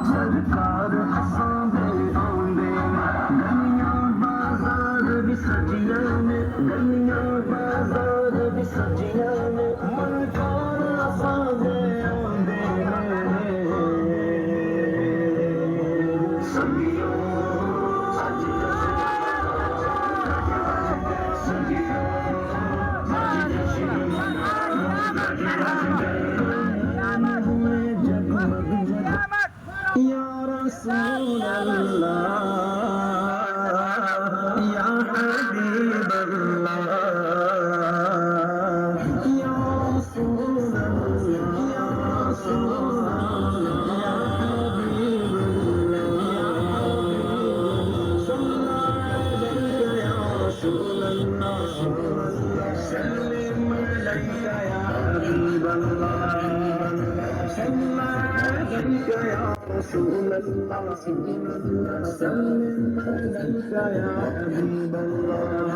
सरकार हसांदे आंदे गलियां बाजार भी सजियां ने गलियां बाजार भी सजियां ने मनकार हसांदे आंदे संगियों या रसूल अल्लाह या हबीब अल्लाह या रसूल अल्लाह या रसूल अल्लाह या हबीब अल्लाह सल्लल्लाहु अलैहि या रसूल अल्लाह सल्लम अलैका या हबीब अल्लाह या रसूल अल्लाह सल्लम अलैका या हबीब अल्लाह